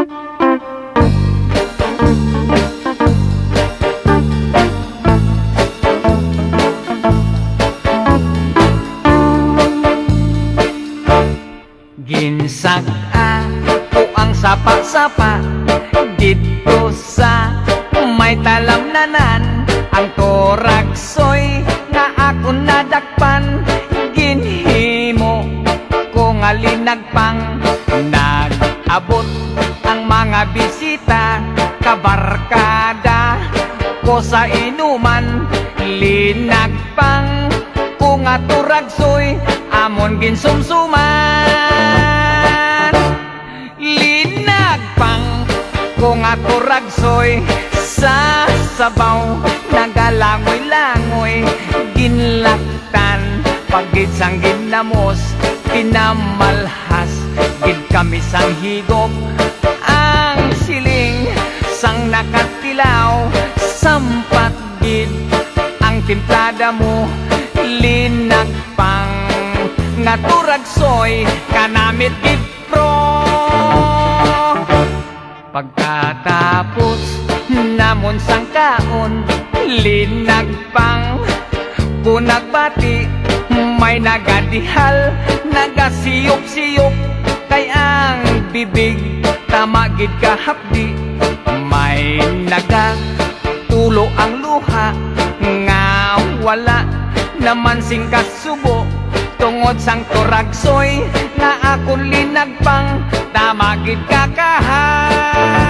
Ginsag-a ko ang sapa-sapa dito sa may talamnanan. Ang toragsoy nga ako nadakpan, ginhimo ko nga linagpang. Nag-abot ang mga bisita, kabarkada ko sa inuman. Linagpang ko nga turagsoy, amon ginsumsuman. Linagpang ko nga turagsoy, sa sabaw nagalangoy-langoy. Ginlaktan pagid sang ginamos, pinamalhas gid kami sang higop. Ang siling sang nakatilaw, sampat gid ang timplada mo. Linagpang nga turagsoy, kanamit gid pro. Pagkatapos namon sang kaon, linagpang ko nagbati. May nagadihal, nagasiyop-siyop, kay ang bibig tamagid kahapdi. May nagatulo ang luha, nga wala naman sing kasubo. Tungod sang turagsoy nga akon linagpang, tamagid kakahang.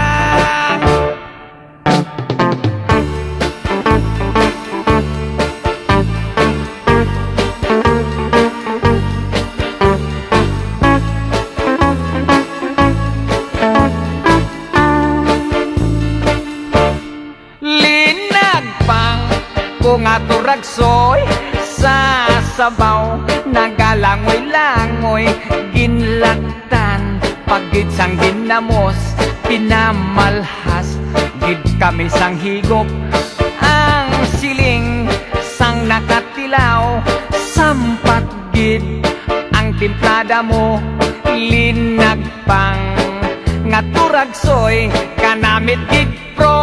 Linagpang ko nga turagsoy, sa sabaw nagalangoy-langoy. Ginlaktan pagid sang ginamos, pinamalhas gid kami sang higop. Ang siling sang nakatilaw, sampat gid ang timplada mo. Linagpang nga turagsoy, kanamit gid pro.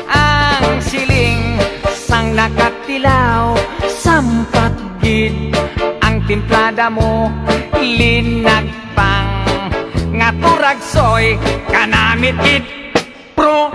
Ang siling sang nakatilaw, sampat gid ang timplada mo. Linagpang nga turagsoy, kanamit gid pro.